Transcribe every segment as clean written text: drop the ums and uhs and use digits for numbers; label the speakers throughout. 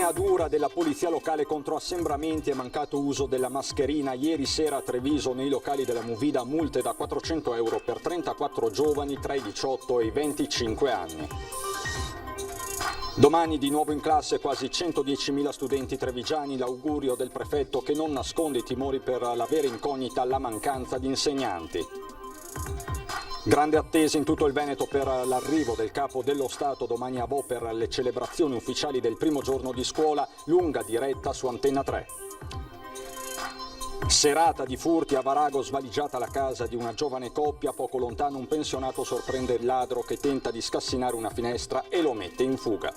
Speaker 1: Linea dura della polizia locale contro assembramenti e mancato uso della mascherina. Ieri sera a Treviso nei locali della Movida multe da 400 euro per 34 giovani tra i 18 e i 25 anni. Domani di nuovo in classe quasi 110.000 studenti trevigiani, l'augurio del prefetto che non nasconde i timori per la vera incognita, la mancanza di insegnanti. Grande attesa in tutto il Veneto per l'arrivo del capo dello Stato domani a Vo per le celebrazioni ufficiali del primo giorno di scuola, lunga diretta su Antenna 3. Serata di furti a Varago, svaligiata la casa di una giovane coppia, poco lontano un pensionato sorprende il ladro che tenta di scassinare una finestra e lo mette in fuga.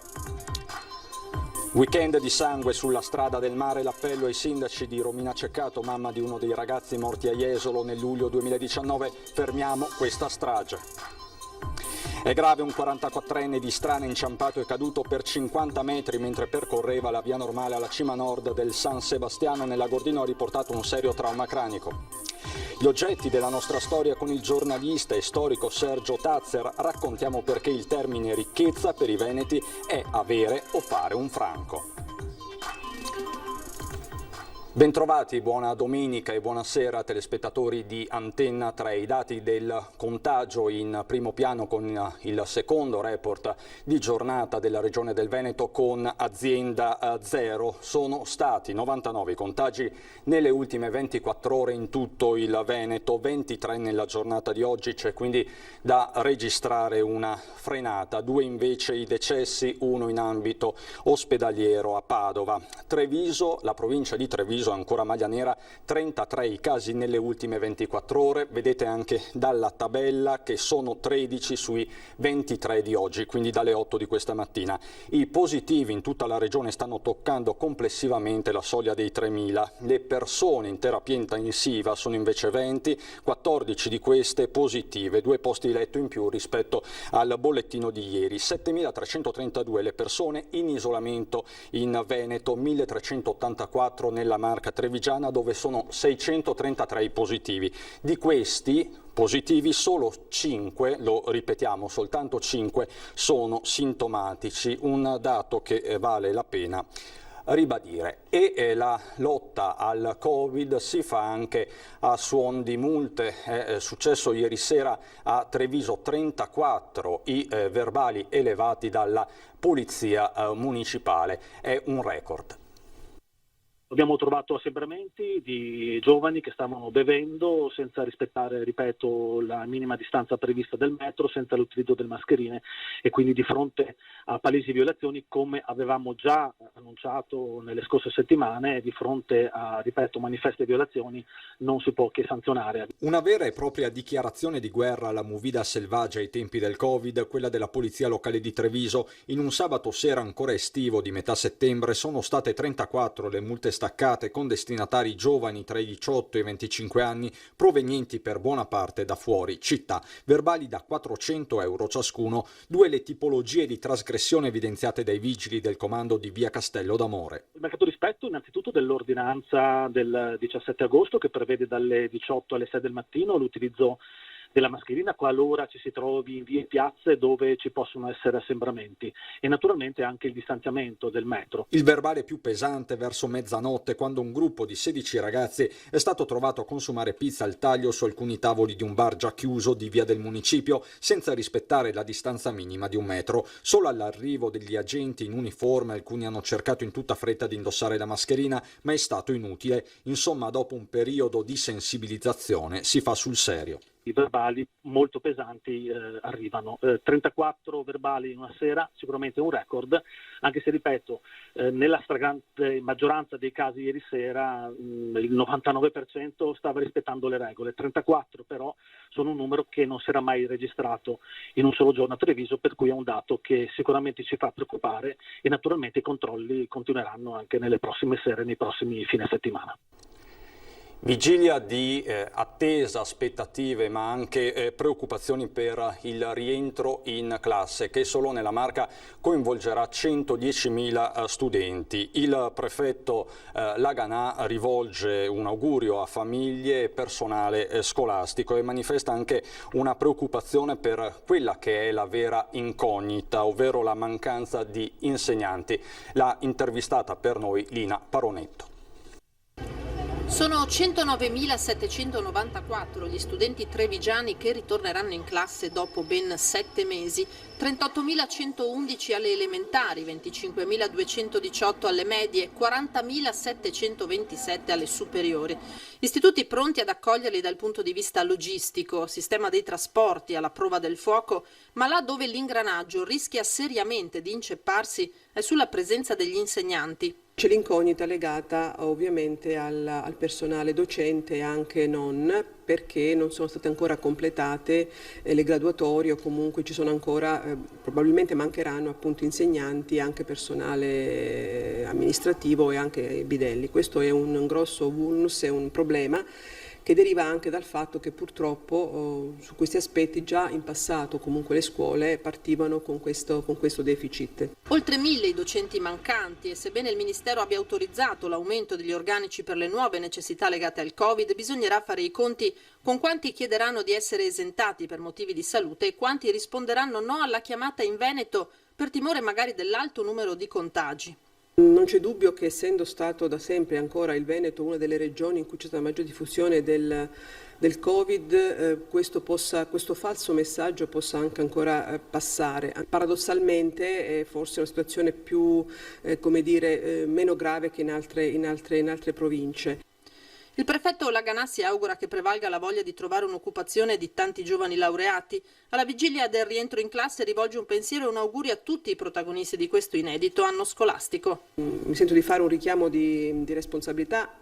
Speaker 1: Weekend di sangue sulla strada del mare, l'appello ai sindaci di Romina Ceccato, mamma di uno dei ragazzi morti a Jesolo nel luglio 2019, fermiamo questa strage. È grave un 44enne di Strana inciampato e caduto per 50 metri mentre percorreva la via normale alla cima nord del San Sebastiano. Nella Gordino ha riportato un serio trauma cranico. Gli oggetti della nostra storia con il giornalista e storico Sergio Tazzer. Raccontiamo perché il termine ricchezza per i veneti è avere o fare un franco. Bentrovati, buona domenica e buonasera telespettatori di Antenna 3. I dati del contagio in primo piano con il secondo report di giornata della Regione del Veneto con azienda zero. Sono stati 99 contagi nelle ultime 24 ore in tutto il Veneto, 23 nella giornata di oggi, c'è quindi da registrare una frenata. 2 invece i decessi, uno in ambito ospedaliero a Padova. Treviso, la provincia di Treviso ancora maglia nera, 33 i casi nelle ultime 24 ore, vedete anche dalla tabella che sono 13 sui 23 di oggi, quindi dalle 8 di questa mattina. I positivi in tutta la regione stanno toccando complessivamente la soglia dei 3.000, le persone in terapia intensiva sono invece 20, 14 di queste positive, 2 posti di letto in più rispetto al bollettino di ieri, 7.332 le persone in isolamento in Veneto, 1.384 nella Marca trevigiana dove sono 633 i positivi. Di questi positivi solo 5, lo ripetiamo, soltanto 5 sono sintomatici, un dato che vale la pena ribadire. E la lotta al Covid si fa anche a suon di multe. È successo ieri sera a Treviso, 34 i verbali elevati dalla polizia municipale, è un record.
Speaker 2: Abbiamo trovato assembramenti di giovani che stavano bevendo senza rispettare, ripeto, la minima distanza prevista del metro, senza l'utilizzo delle mascherine e quindi di fronte a palesi violazioni, come avevamo già annunciato nelle scorse settimane, di fronte a, ripeto, manifeste violazioni non si può che sanzionare.
Speaker 1: Una vera e propria dichiarazione di guerra alla movida selvaggia ai tempi del Covid, quella della polizia locale di Treviso. In un sabato sera ancora estivo di metà settembre sono state 34 le multe staccate con destinatari giovani tra i 18 e i 25 anni provenienti per buona parte da fuori città, verbali da 400 euro ciascuno, 2 le tipologie di trasgressione evidenziate dai vigili del comando di via Castello d'Amore.
Speaker 2: Il mancato rispetto innanzitutto dell'ordinanza del 17 agosto che prevede dalle 18 alle 6 del mattino l'utilizzo della mascherina qualora ci si trovi in vie e piazze dove ci possono essere assembramenti e naturalmente anche il distanziamento del metro.
Speaker 1: Il verbale più pesante verso mezzanotte, quando un gruppo di 16 ragazzi è stato trovato a consumare pizza al taglio su alcuni tavoli di un bar già chiuso di via del municipio senza rispettare la distanza minima di 1 metro. Solo all'arrivo degli agenti in uniforme alcuni hanno cercato in tutta fretta di indossare la mascherina, ma è stato inutile. Insomma, dopo un periodo di sensibilizzazione si fa sul serio.
Speaker 2: I verbali molto pesanti arrivano, 34 verbali in una sera, sicuramente un record, anche se ripeto, nella stragrande maggioranza dei casi ieri sera il 99% stava rispettando le regole, 34 però sono un numero che non si era mai registrato in un solo giorno a Treviso, per cui è un dato che sicuramente ci fa preoccupare e naturalmente i controlli continueranno anche nelle prossime sere, nei prossimi fine settimana.
Speaker 1: Vigilia di attesa, aspettative ma anche preoccupazioni per il rientro in classe che solo nella Marca coinvolgerà 110.000 studenti. Il prefetto Laganà rivolge un augurio a famiglie e personale scolastico e manifesta anche una preoccupazione per quella che è la vera incognita, ovvero la mancanza di insegnanti. L'ha intervistata per noi Lina Paronetto.
Speaker 3: Sono 109.794 gli studenti trevigiani che ritorneranno in classe dopo ben 7 mesi, 38.111 alle elementari, 25.218 alle medie, 40.727 alle superiori. Istituti pronti ad accoglierli dal punto di vista logistico, sistema dei trasporti alla prova del fuoco, ma là dove l'ingranaggio rischia seriamente di incepparsi è sulla presenza degli insegnanti.
Speaker 4: C'è l'incognita legata ovviamente al personale docente e anche non, perché non sono state ancora completate le graduatorie o comunque ci sono ancora, probabilmente mancheranno appunto insegnanti, anche personale amministrativo e anche bidelli. Questo è un grosso vulnus, è un problema che deriva anche dal fatto che purtroppo su questi aspetti già in passato comunque le scuole partivano con questo deficit.
Speaker 3: Oltre 1.000 i docenti mancanti e sebbene il Ministero abbia autorizzato l'aumento degli organici per le nuove necessità legate al Covid, bisognerà fare i conti con quanti chiederanno di essere esentati per motivi di salute e quanti risponderanno no alla chiamata in Veneto per timore magari dell'alto numero di contagi.
Speaker 4: Non c'è dubbio che essendo stato da sempre ancora il Veneto una delle regioni in cui c'è stata la maggior diffusione del Covid, questo falso messaggio possa anche ancora passare. Paradossalmente è forse una situazione più, meno grave che in altre province.
Speaker 3: Il prefetto Laganà si augura che prevalga la voglia di trovare un'occupazione di tanti giovani laureati. Alla vigilia del rientro in classe rivolge un pensiero e un augurio a tutti i protagonisti di questo inedito anno scolastico.
Speaker 4: Mi sento di fare un richiamo di responsabilità,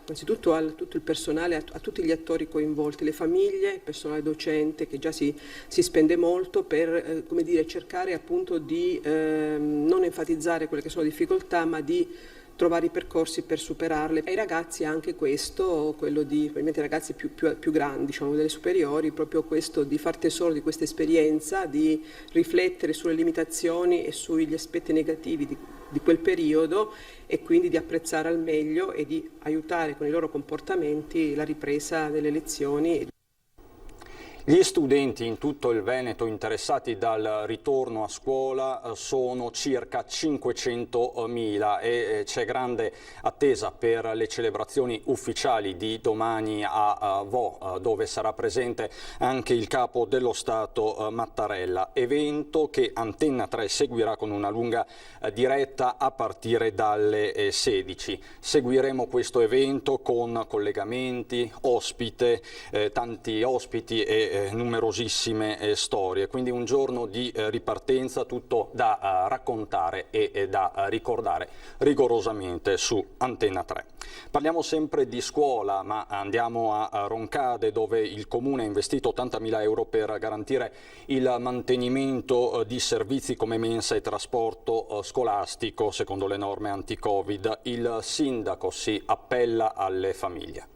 Speaker 4: innanzitutto a tutto il personale, a tutti gli attori coinvolti, le famiglie, il personale docente che già si spende molto per cercare appunto di non enfatizzare quelle che sono difficoltà, ma di trovare i percorsi per superarle. Ai ragazzi anche questo, quello di, probabilmente i ragazzi più grandi, diciamo delle superiori, proprio questo di far tesoro di questa esperienza, di riflettere sulle limitazioni e sugli aspetti negativi di quel periodo e quindi di apprezzare al meglio e di aiutare con i loro comportamenti la ripresa delle lezioni.
Speaker 1: Gli studenti in tutto il Veneto interessati dal ritorno a scuola sono circa 500.000 e c'è grande attesa per le celebrazioni ufficiali di domani a Vo, dove sarà presente anche il capo dello Stato Mattarella, evento che Antenna 3 seguirà con una lunga diretta a partire dalle 16. Seguiremo questo evento con collegamenti, tanti ospiti e numerosissime storie, quindi un giorno di ripartenza, tutto da raccontare e da ricordare rigorosamente su Antenna 3. Parliamo sempre di scuola, ma andiamo a Roncade, dove il Comune ha investito 80.000 euro per garantire il mantenimento di servizi come mensa e trasporto scolastico secondo le norme anti-Covid. Il sindaco si appella alle famiglie.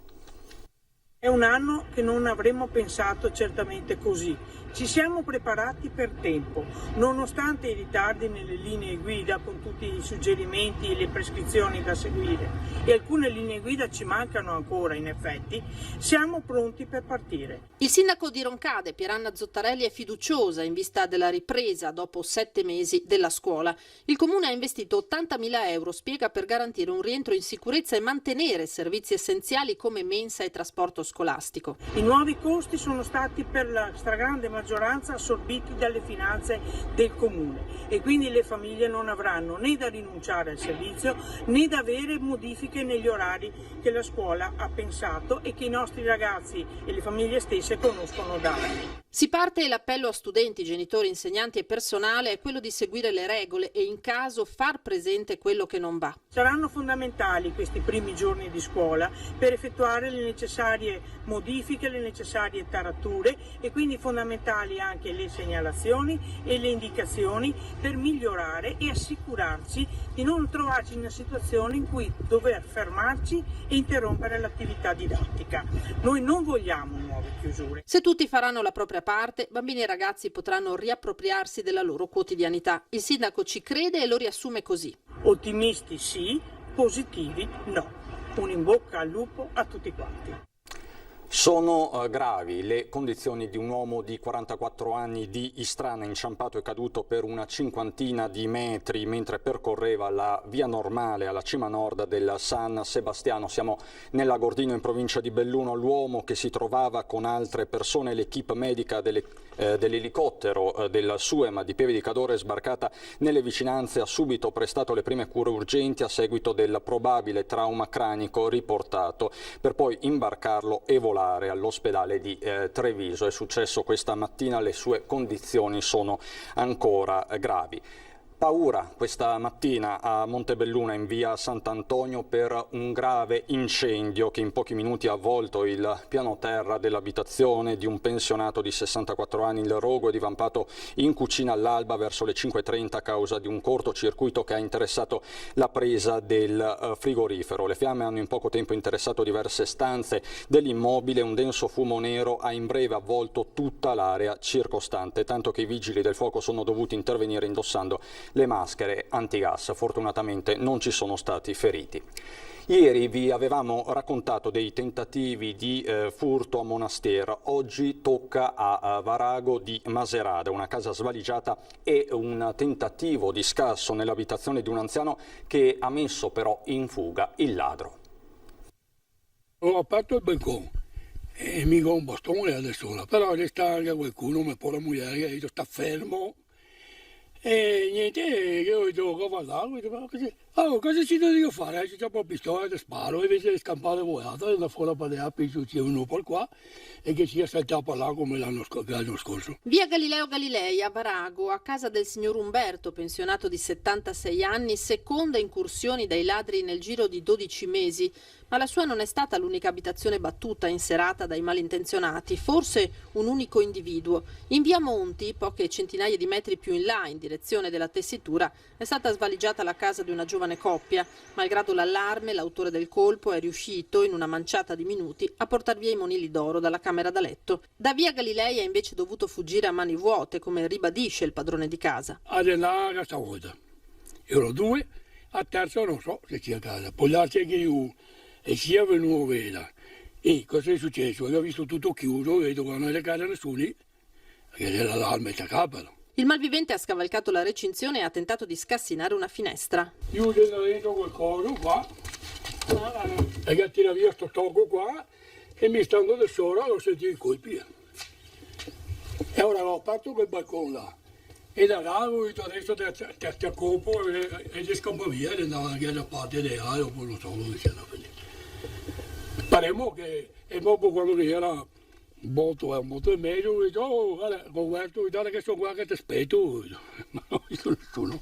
Speaker 5: È un anno che non avremmo pensato certamente così. Ci siamo preparati per tempo, nonostante i ritardi nelle linee guida con tutti i suggerimenti e le prescrizioni da seguire, e alcune linee guida ci mancano ancora in effetti, siamo pronti per partire.
Speaker 3: Il sindaco di Roncade, Pieranna Zottarelli, è fiduciosa in vista della ripresa dopo 7 mesi della scuola. Il Comune ha investito 80.000 euro, spiega, per garantire un rientro in sicurezza e mantenere servizi essenziali come mensa e trasporto scolastico.
Speaker 5: I nuovi costi sono stati per la stragrande maggioranza assorbiti dalle finanze del Comune e quindi le famiglie non avranno né da rinunciare al servizio né da avere modifiche negli orari che la scuola ha pensato e che i nostri ragazzi e le famiglie stesse conoscono da anni.
Speaker 3: Si parte e l'appello a studenti, genitori, insegnanti e personale è quello di seguire le regole e in caso far presente quello che non va.
Speaker 5: Saranno fondamentali questi primi giorni di scuola per effettuare le necessarie modifiche, le necessarie tarature e quindi fondamentali anche le segnalazioni e le indicazioni per migliorare e assicurarci di non trovarci in una situazione in cui dover fermarci e interrompere l'attività didattica. Noi non vogliamo nuove chiusure.
Speaker 3: Se tutti faranno la propria parte, bambini e ragazzi potranno riappropriarsi della loro quotidianità. Il sindaco ci crede e lo riassume così.
Speaker 5: Ottimisti sì, positivi no. Un in bocca al lupo a tutti quanti.
Speaker 1: Sono gravi le condizioni di un uomo di 44 anni di Istrana, inciampato e caduto per una cinquantina di metri mentre percorreva la via normale alla cima nord del San Sebastiano. Siamo nella Gordino in provincia di Belluno. L'uomo, che si trovava con altre persone, l'equipe medica dell'elicottero del SUEM di Pieve di Cadore, sbarcata nelle vicinanze, ha subito prestato le prime cure urgenti a seguito del probabile trauma cranico riportato, per poi imbarcarlo e volare all'ospedale di Treviso. È successo questa mattina, le sue condizioni sono ancora gravi. Paura questa mattina a Montebelluna, in via Sant'Antonio, per un grave incendio che in pochi minuti ha avvolto il piano terra dell'abitazione di un pensionato di 64 anni. Il rogo è divampato in cucina all'alba verso le 5:30 a causa di un cortocircuito che ha interessato la presa del frigorifero. Le fiamme hanno in poco tempo interessato diverse stanze dell'immobile. Un denso fumo nero ha in breve avvolto tutta l'area circostante, tanto che i vigili del fuoco sono dovuti intervenire indossando le maschere antigas. Fortunatamente non ci sono stati feriti. Ieri vi avevamo raccontato dei tentativi di furto a Monastero. Oggi tocca a Varago di Maserada, una casa svaligiata e un tentativo di scasso nell'abitazione di un anziano che ha messo però in fuga il ladro.
Speaker 6: Ho aperto il balcone e mica un bastone adesso, però resta anche qualcuno, un po' la moglie che sta fermo. E niente, io devo parlare, cosa ci devo fare? C'è un po' pistola e sparo, e invece è scampato volato, e da fuori per la penso c'è uno per qua, e che sia saltato a parlare come l'anno scorso.
Speaker 3: Via Galileo Galilei a Varago, a casa del signor Umberto, pensionato di 76 anni, seconda incursioni dai ladri nel giro di 12 mesi. Ma la sua non è stata l'unica abitazione battuta in serata dai malintenzionati, forse un unico individuo. In via Monti, poche centinaia di metri più in là, in direzione della tessitura, è stata svaligiata la casa di una giovane coppia. Malgrado l'allarme, l'autore del colpo è riuscito, in una manciata di minuti, a portar via i monili d'oro dalla camera da letto. Da via Galilei ha invece dovuto fuggire a mani vuote, come ribadisce il padrone di casa.
Speaker 6: Allora, stavolta ero due, a terzo non so se sia a casa, può darsi che io e sia venuto a vedere. E cosa è successo? Ho visto tutto chiuso, vedo che non è a casa nessuno, perché l'allarme sta a capo.
Speaker 3: Il malvivente ha scavalcato la recinzione e ha tentato di scassinare una finestra.
Speaker 6: Io dentro qualcosa qua, e che tira via sto tocco qua, e mi stando da sola ho sentito i colpi. E ora ho aperto quel balcone là. E da là ho detto adesso ti accoppo e scappa via e andava anche da parte di là, dopo non so dove si andava. Speriamo che è proprio quando era molto meglio, ho detto, oh, guarda, Roberto, guarda che sono qua che ti aspetto, ma non ho visto nessuno.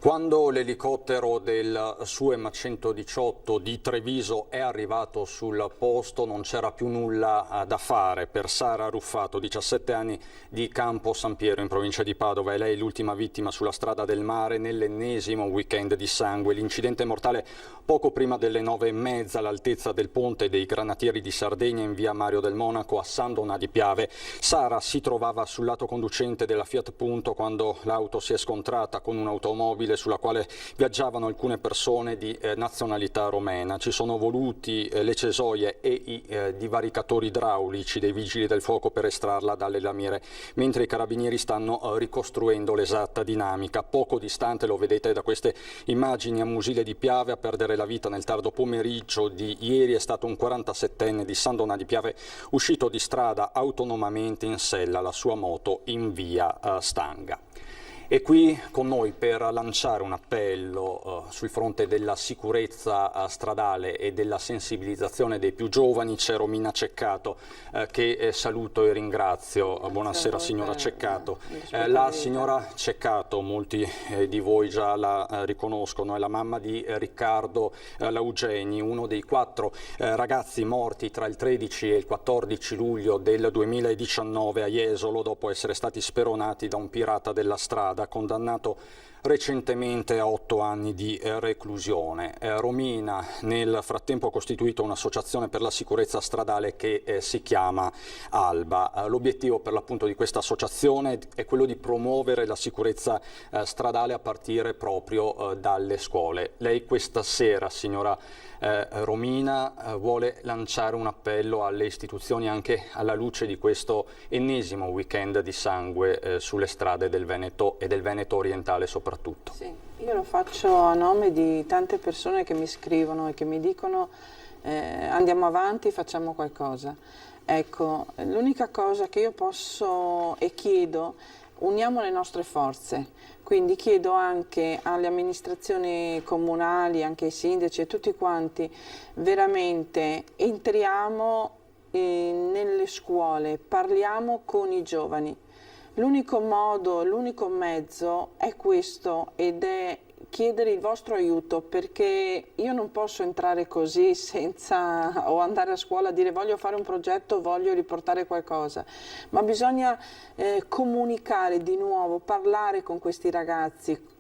Speaker 1: Quando l'elicottero del SUEM 118 di Treviso è arrivato sul posto non c'era più nulla da fare per Sara Ruffato, 17 anni, di Campo San Piero in provincia di Padova. È lei l'ultima vittima sulla strada del mare nell'ennesimo weekend di sangue. L'incidente mortale poco prima delle 9:30 all'altezza del ponte dei Granatieri di Sardegna in via Mario del Monaco a San Donà di Piave. Sara si trovava sul lato conducente della Fiat Punto quando l'auto si è scontrata con un'automobile sulla quale viaggiavano alcune persone di nazionalità romena. Ci sono voluti le cesoie e i divaricatori idraulici dei vigili del fuoco per estrarla dalle lamiere, mentre i carabinieri stanno ricostruendo l'esatta dinamica. Poco distante, lo vedete da queste immagini, a Musile di Piave, a perdere la vita nel tardo pomeriggio di ieri è stato un 47enne di San Donà di Piave, uscito di strada autonomamente in sella alla sua moto in via Stanga. E qui con noi per lanciare un appello sul fronte della sicurezza stradale e della sensibilizzazione dei più giovani c'è Romina Ceccato, che saluto e ringrazio. Buonasera signora Ceccato. La signora Ceccato, molti di voi già la riconoscono, è la mamma di Riccardo Laugeni, uno dei 4 ragazzi morti tra il 13 e il 14 luglio del 2019 a Jesolo dopo essere stati speronati da un pirata della strada, condannato recentemente a 8 anni di reclusione. Romina nel frattempo ha costituito un'associazione per la sicurezza stradale che si chiama Alba. L'obiettivo per l'appunto di questa associazione è quello di promuovere la sicurezza stradale a partire proprio dalle scuole. Lei questa sera, signora Romina, vuole lanciare un appello alle istituzioni anche alla luce di questo ennesimo weekend di sangue sulle strade del Veneto e del Veneto orientale soprattutto.
Speaker 7: Sì, io lo faccio a nome di tante persone che mi scrivono e che mi dicono andiamo avanti, facciamo qualcosa. Ecco, l'unica cosa che io posso e chiedo, uniamo le nostre forze, quindi chiedo anche alle amministrazioni comunali, anche ai sindaci e tutti quanti, veramente entriamo nelle scuole, parliamo con i giovani. L'unico modo, l'unico mezzo è questo ed è chiedere il vostro aiuto, perché io non posso entrare così senza o andare a scuola a dire voglio fare un progetto, voglio riportare qualcosa, ma bisogna comunicare di nuovo, parlare con questi ragazzi,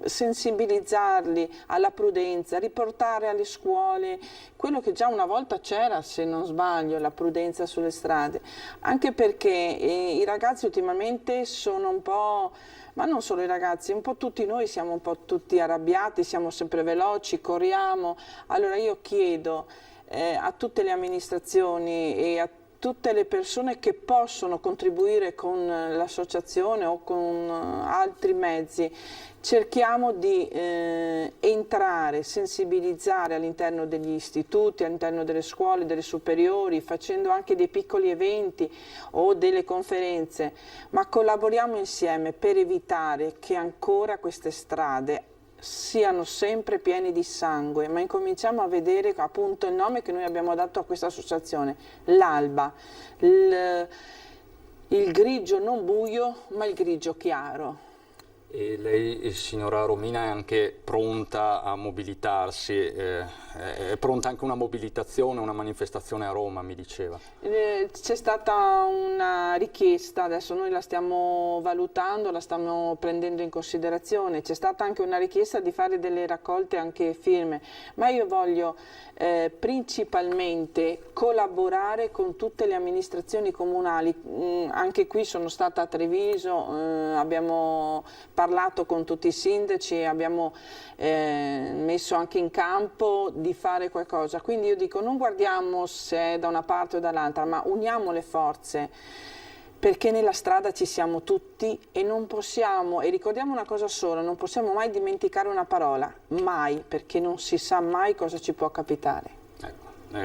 Speaker 7: sensibilizzarli alla prudenza, riportare alle scuole quello che già una volta c'era, se non sbaglio, la prudenza sulle strade, anche perché i ragazzi ultimamente sono un po', ma non solo i ragazzi, un po' tutti noi siamo un po' tutti arrabbiati, siamo sempre veloci, corriamo. Allora io chiedo a tutte le amministrazioni e a tutte le persone che possono contribuire con l'associazione o con altri mezzi, cerchiamo di entrare, sensibilizzare all'interno degli istituti, all'interno delle scuole, delle superiori, facendo anche dei piccoli eventi o delle conferenze, ma collaboriamo insieme per evitare che ancora queste strade siano sempre pieni di sangue, ma incominciamo a vedere appunto il nome che noi abbiamo dato a questa associazione, l'alba, il grigio non buio ma il grigio chiaro.
Speaker 1: E lei, signora Romina, è anche pronta a mobilitarsi, è pronta anche una mobilitazione, una manifestazione a Roma, mi diceva.
Speaker 7: C'è stata una richiesta, adesso noi la stiamo valutando, la stiamo prendendo in considerazione, c'è stata anche una richiesta di fare delle raccolte anche firme, ma io voglio principalmente collaborare con tutte le amministrazioni comunali, anche qui sono stata a Treviso, abbiamo parlato con tutti i sindaci e abbiamo messo anche in campo di fare qualcosa, quindi io dico non guardiamo se è da una parte o dall'altra, ma uniamo le forze, perché nella strada ci siamo tutti e non possiamo, e ricordiamo una cosa sola, non possiamo mai dimenticare una parola, mai, perché non si sa mai cosa ci può capitare.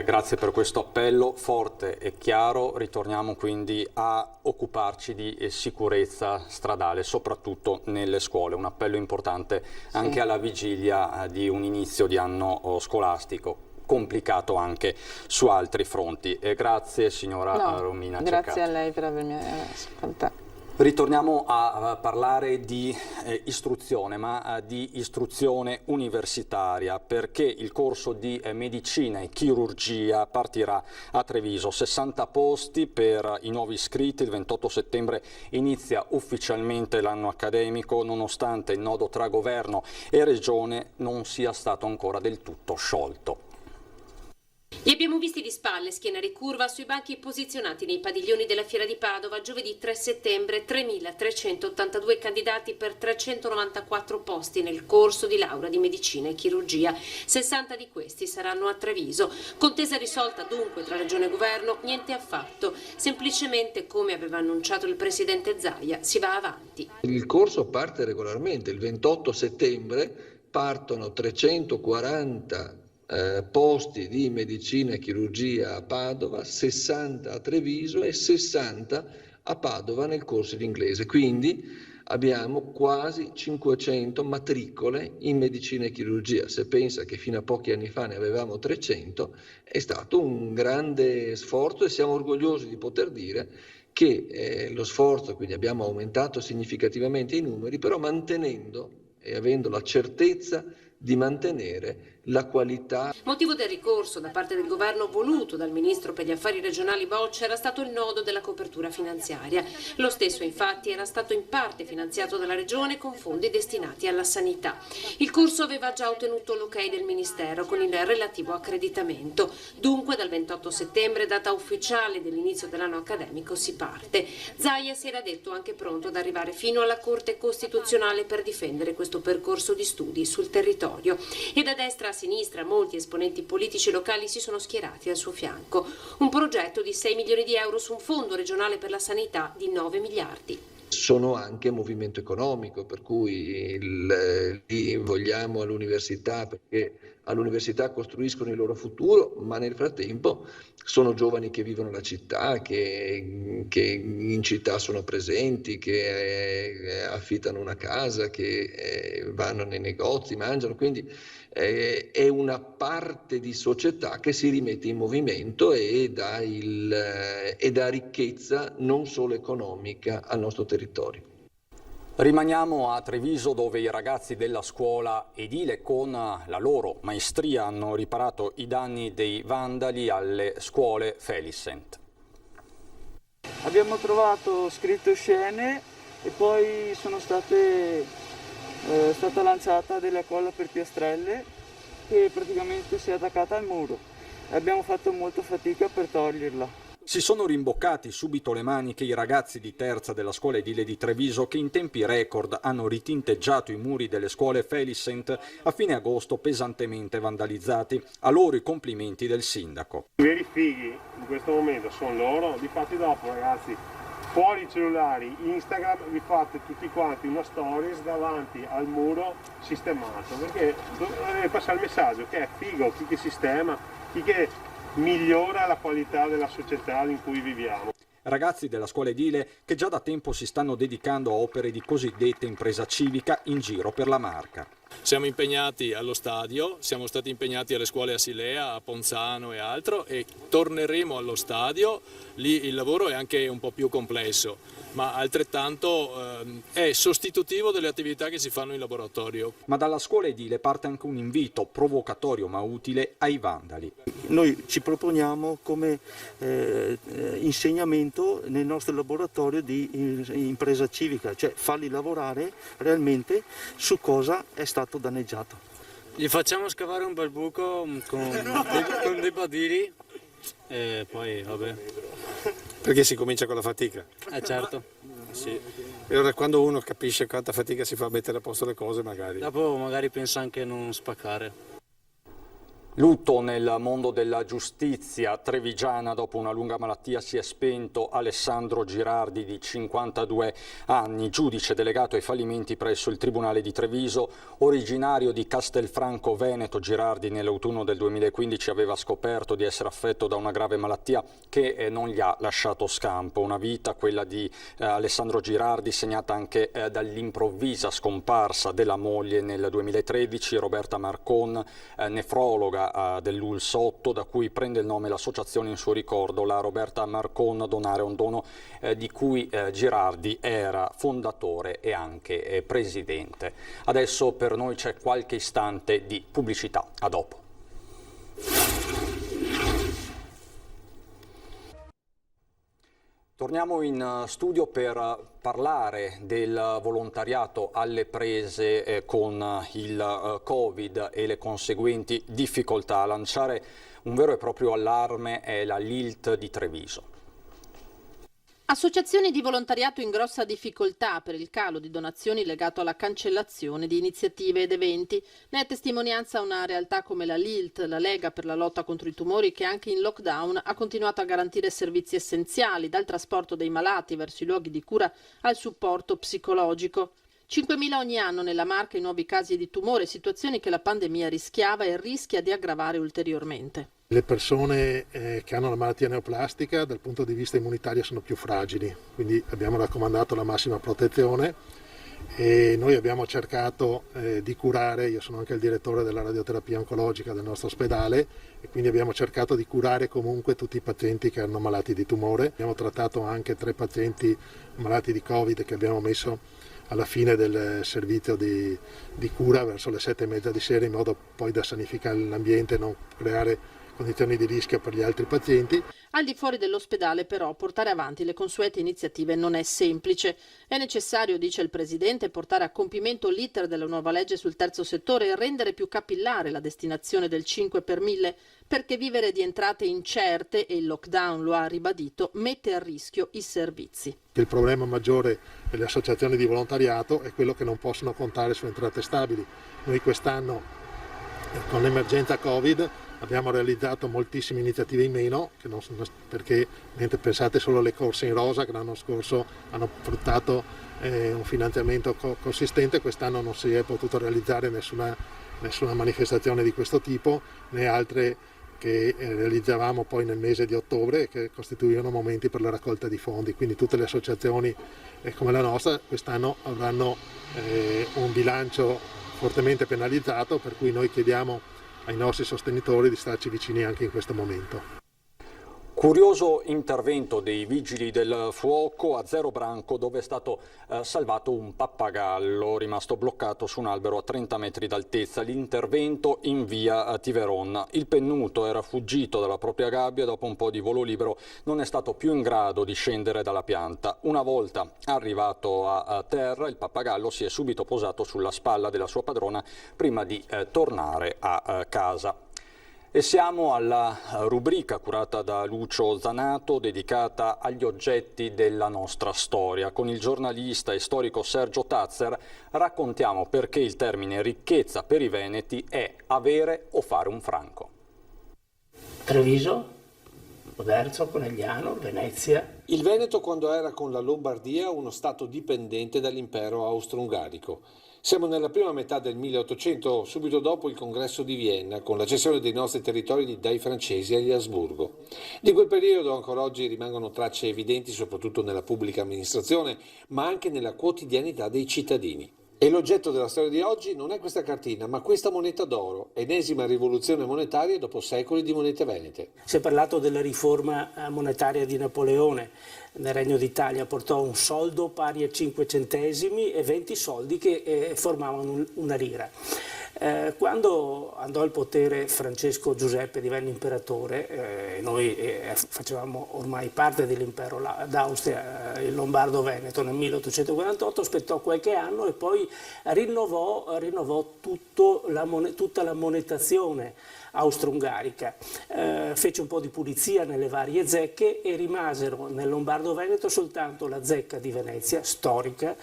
Speaker 1: Grazie per questo appello forte e chiaro. Ritorniamo quindi a occuparci di sicurezza stradale, soprattutto nelle scuole. Un appello importante anche alla vigilia di un inizio di anno scolastico, complicato anche su altri fronti. Grazie signora Romina Ceccato.
Speaker 7: Grazie a lei per avermi ascoltato.
Speaker 1: Ritorniamo a parlare di istruzione, ma di istruzione universitaria, perché il corso di medicina e chirurgia partirà a Treviso. 60 posti per i nuovi iscritti, il 28 settembre inizia ufficialmente l'anno accademico, nonostante il nodo tra governo e regione non sia stato ancora del tutto sciolto.
Speaker 8: Li abbiamo visti di spalle, schiena ricurva, sui banchi posizionati nei padiglioni della Fiera di Padova. Giovedì 3 settembre 3.382 candidati per 394 posti nel corso di laurea di medicina e chirurgia. 60 di questi saranno a Treviso. Contesa risolta dunque tra regione e governo? Niente affatto. Semplicemente, come aveva annunciato il presidente Zaia, si va avanti.
Speaker 9: Il corso parte regolarmente. Il 28 settembre partono 340 posti di medicina e chirurgia a Padova, 60 a Treviso e 60 a Padova nel corso di inglese. Quindi abbiamo quasi 500 matricole in medicina e chirurgia. Se pensa che fino a pochi anni fa ne avevamo 300, è stato un grande sforzo e siamo orgogliosi di poter dire che lo sforzo, quindi abbiamo aumentato significativamente i numeri, però mantenendo e avendo la certezza di mantenere la qualità.
Speaker 8: Motivo del ricorso da parte del governo voluto dal ministro per gli affari regionali Boccia era stato il nodo della copertura finanziaria. Lo stesso infatti era stato in parte finanziato dalla regione con fondi destinati alla sanità. Il corso aveva già ottenuto l'ok del ministero con il relativo accreditamento. Dunque dal 28 settembre, data ufficiale dell'inizio dell'anno accademico, si parte. Zaia si era detto anche pronto ad arrivare fino alla Corte Costituzionale per difendere questo percorso di studi sul territorio. E da destra a sinistra molti esponenti politici locali si sono schierati al suo fianco. Un progetto di 6 milioni di euro su un fondo regionale per la sanità di 9 miliardi.
Speaker 9: Sono anche movimento economico, per cui li vogliamo all'università perché all'università costruiscono il loro futuro, ma nel frattempo sono giovani che vivono la città, che in città sono presenti, che affittano una casa, che vanno nei negozi, mangiano, quindi è una parte di società che si rimette in movimento e dà ricchezza non solo economica al nostro territorio.
Speaker 1: Rimaniamo a Treviso, dove i ragazzi della scuola edile con la loro maestria hanno riparato i danni dei vandali alle scuole Felicent.
Speaker 10: Abbiamo trovato scritte oscene e poi sono stata lanciata della colla per piastrelle che praticamente si è attaccata al muro. Abbiamo fatto molta fatica per toglierla.
Speaker 1: Si sono rimboccati subito le maniche i ragazzi di terza della scuola edile di Treviso che in tempi record hanno ritinteggiato i muri delle scuole Felicent a fine agosto pesantemente vandalizzati. A loro i complimenti del sindaco.
Speaker 11: I veri fighi in questo momento sono loro, difatti dopo ragazzi, fuori i cellulari, Instagram, vi fate tutti quanti una stories davanti al muro sistemato, perché deve passare il messaggio che è figo chi che sistema, chi che migliora la qualità della società in cui viviamo.
Speaker 1: Ragazzi della scuola edile che già da tempo si stanno dedicando a opere di cosiddetta impresa civica in giro per la Marca.
Speaker 12: Siamo impegnati allo stadio, siamo stati impegnati alle scuole Asilea, a Ponzano e altro e torneremo allo stadio, lì il lavoro è anche un po' più complesso, ma altrettanto è sostitutivo delle attività che si fanno in laboratorio.
Speaker 1: Ma dalla scuola edile parte anche un invito provocatorio ma utile ai vandali.
Speaker 13: Noi ci proponiamo come insegnamento nel nostro laboratorio di impresa civica, cioè farli lavorare realmente su cosa è stato danneggiato.
Speaker 14: Gli facciamo scavare un bel buco con dei badili e poi vabbè.
Speaker 15: Perché si comincia con la fatica?
Speaker 14: Certo, sì.
Speaker 15: E ora quando uno capisce quanta fatica si fa a mettere a posto le cose
Speaker 14: dopo magari pensa anche a non spaccare.
Speaker 1: Lutto nel mondo della giustizia trevigiana. Dopo una lunga malattia si è spento Alessandro Girardi di 52 anni, giudice delegato ai fallimenti presso il Tribunale di Treviso. Originario di Castelfranco Veneto, Girardi nell'autunno del 2015 aveva scoperto di essere affetto da una grave malattia che non gli ha lasciato scampo. Una vita, quella di Alessandro Girardi, segnata anche dall'improvvisa scomparsa della moglie nel 2013, Roberta Marcon, nefrologa dell'ULSS 8, da cui prende il nome l'associazione in suo ricordo, la Roberta Marcon Donare un Dono, di cui Girardi era fondatore e anche presidente. Adesso per noi c'è qualche istante di pubblicità. A dopo. Torniamo in studio per parlare del volontariato alle prese con il Covid e le conseguenti difficoltà. A lanciare un vero e proprio allarme è la LILT di Treviso.
Speaker 3: Associazioni di volontariato in grossa difficoltà per il calo di donazioni legato alla cancellazione di iniziative ed eventi. Ne è testimonianza una realtà come la LILT, la Lega per la lotta contro i tumori, che anche in lockdown ha continuato a garantire servizi essenziali, dal trasporto dei malati verso i luoghi di cura al supporto psicologico. 5.000 ogni anno nella Marca i nuovi casi di tumore, situazioni che la pandemia rischiava e rischia di aggravare ulteriormente.
Speaker 16: Le persone che hanno la malattia neoplastica dal punto di vista immunitario sono più fragili, quindi abbiamo raccomandato la massima protezione e noi abbiamo cercato di curare, io sono anche il direttore della radioterapia oncologica del nostro ospedale e quindi abbiamo cercato di curare comunque tutti i pazienti che erano malati di tumore. Abbiamo trattato anche 3 pazienti malati di Covid che abbiamo messo alla fine del servizio di cura verso le 7:30 di sera, in modo poi da sanificare l'ambiente e non creare condizioni di rischio per gli altri pazienti.
Speaker 3: Al di fuori dell'ospedale però portare avanti le consuete iniziative non è semplice. È necessario, dice il Presidente, portare a compimento l'iter della nuova legge sul terzo settore e rendere più capillare la destinazione del 5 per 1000, perché vivere di entrate incerte, e il lockdown lo ha ribadito, mette a rischio i servizi.
Speaker 16: Il problema maggiore delle associazioni di volontariato è quello che non possono contare su entrate stabili. Noi quest'anno, con l'emergenza Covid, abbiamo realizzato moltissime iniziative in meno, perché mentre pensate solo alle corse in rosa che l'anno scorso hanno fruttato un finanziamento consistente, quest'anno non si è potuto realizzare nessuna manifestazione di questo tipo, né altre che realizzavamo poi nel mese di ottobre, che costituivano momenti per la raccolta di fondi. Quindi tutte le associazioni come la nostra quest'anno avranno un bilancio fortemente penalizzato, per cui noi chiediamo ai nostri sostenitori di starci vicini anche in questo momento.
Speaker 1: Curioso intervento dei vigili del fuoco a Zero Branco, dove è stato salvato un pappagallo rimasto bloccato su un albero a 30 metri d'altezza. L'intervento in via Tiveron. Il pennuto era fuggito dalla propria gabbia e dopo un po' di volo libero non è stato più in grado di scendere dalla pianta. Una volta arrivato a terra, il pappagallo si è subito posato sulla spalla della sua padrona prima di tornare a casa. E siamo alla rubrica curata da Lucio Zanato, dedicata agli oggetti della nostra storia. Con il giornalista e storico Sergio Tazzer raccontiamo perché il termine ricchezza per i veneti è avere o fare un franco.
Speaker 17: Treviso, Oderzo, Conegliano, Venezia.
Speaker 18: Il Veneto, quando era con la Lombardia, uno stato dipendente dall'impero austro-ungarico. Siamo nella prima metà del 1800, subito dopo il congresso di Vienna, con la cessione dei nostri territori dai francesi agli Asburgo. Di quel periodo ancora oggi rimangono tracce evidenti soprattutto nella pubblica amministrazione, ma anche nella quotidianità dei cittadini. E l'oggetto della storia di oggi non è questa cartina, ma questa moneta d'oro, ennesima rivoluzione monetaria dopo secoli di monete venete.
Speaker 17: Si è parlato della riforma monetaria di Napoleone. Nel Regno d'Italia portò un soldo pari a 5 centesimi e 20 soldi che formavano una lira. Quando andò al potere Francesco Giuseppe, divenne imperatore, noi facevamo ormai parte dell'impero d'Austria, il Lombardo-Veneto, nel 1848, aspettò qualche anno e poi rinnovò tutta la monetazione austro-ungarica, fece un po' di pulizia nelle varie zecche e rimasero nel Lombardo-Veneto soltanto la zecca di Venezia, storica.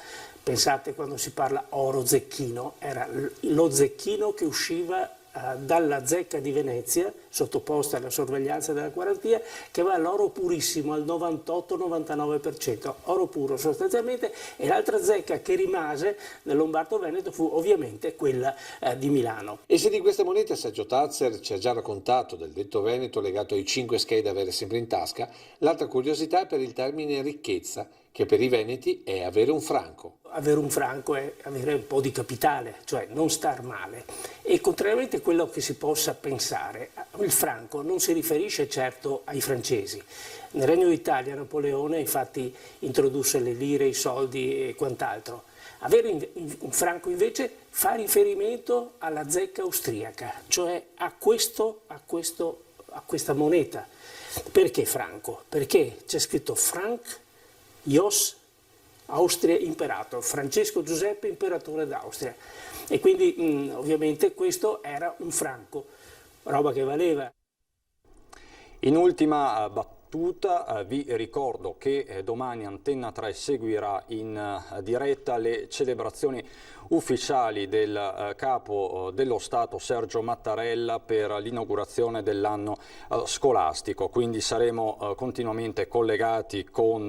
Speaker 17: Pensate, quando si parla oro zecchino, era lo zecchino che usciva dalla zecca di Venezia, sottoposta alla sorveglianza della quarantia, che aveva l'oro purissimo al 98-99%, oro puro sostanzialmente, e l'altra zecca che rimase nel Lombardo-Veneto fu ovviamente quella di Milano.
Speaker 18: E se di queste monete Sergio Tazzer ci ha già raccontato del detto veneto legato ai 5 schei da avere sempre in tasca, l'altra curiosità è per il termine ricchezza, che per i veneti è avere un franco.
Speaker 17: Avere un franco è avere un po' di capitale, cioè non star male. E contrariamente a quello che si possa pensare, il franco non si riferisce certo ai francesi. Nel Regno d'Italia Napoleone infatti introdusse le lire, i soldi e quant'altro. Avere un franco invece fa riferimento alla zecca austriaca, cioè a questa moneta. Perché franco? Perché c'è scritto Frank Jos Austria Imperator, Francesco Giuseppe Imperatore d'Austria, e quindi ovviamente questo era un franco, roba che valeva.
Speaker 1: In ultima battuta vi ricordo che domani Antenna 3 seguirà in diretta le celebrazioni ufficiali del capo dello Stato Sergio Mattarella per l'inaugurazione dell'anno scolastico, quindi saremo continuamente collegati con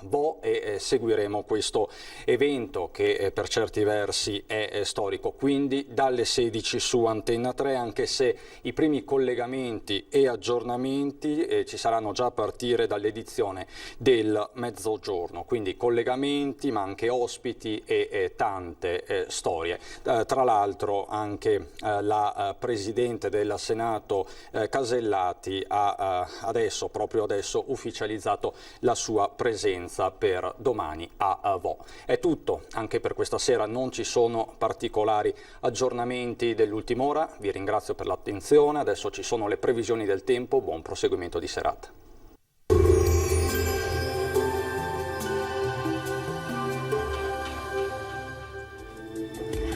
Speaker 1: Vo e seguiremo questo evento che per certi versi è storico, quindi dalle 16 su Antenna 3, anche se i primi collegamenti e aggiornamenti ci saranno già a partire dall'edizione del mezzogiorno, quindi collegamenti ma anche ospiti e tante storie. Tra l'altro anche la Presidente del Senato Casellati ha proprio adesso ufficializzato la sua presenza per domani a Vo. È tutto anche per questa sera, non ci sono particolari aggiornamenti dell'ultima ora, vi ringrazio per l'attenzione, adesso ci sono le previsioni del tempo, buon proseguimento di serata.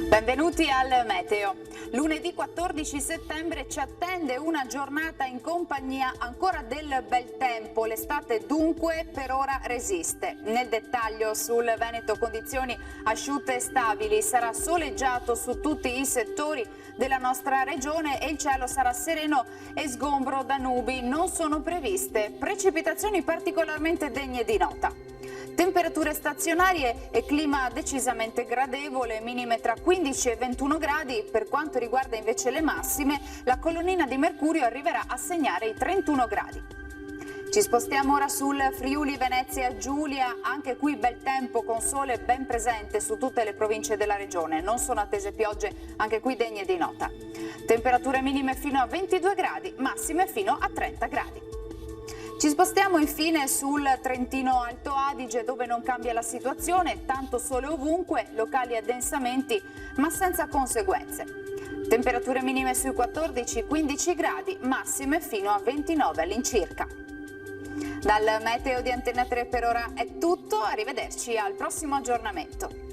Speaker 19: Benvenuti al Meteo. Lunedì 14 settembre ci attende una giornata in compagnia ancora del bel tempo. L'estate dunque per ora resiste. Nel dettaglio sul Veneto condizioni asciutte e stabili. Sarà soleggiato su tutti i settori della nostra regione e il cielo sarà sereno e sgombro da nubi. Non sono previste precipitazioni particolarmente degne di nota. Temperature stazionarie e clima decisamente gradevole, minime tra 15 e 21 gradi. Per quanto riguarda invece le massime, la colonnina di Mercurio arriverà a segnare i 31 gradi. Ci spostiamo ora sul Friuli Venezia Giulia, anche qui bel tempo con sole ben presente su tutte le province della regione. Non sono attese piogge, anche qui degne di nota. Temperature minime fino a 22 gradi, massime fino a 30 gradi. Ci spostiamo infine sul Trentino Alto Adige, dove non cambia la situazione, tanto sole ovunque, locali addensamenti ma senza conseguenze. Temperature minime sui 14-15 gradi, massime fino a 29 all'incirca. Dal Meteo di Antena 3 per ora è tutto, arrivederci al prossimo aggiornamento.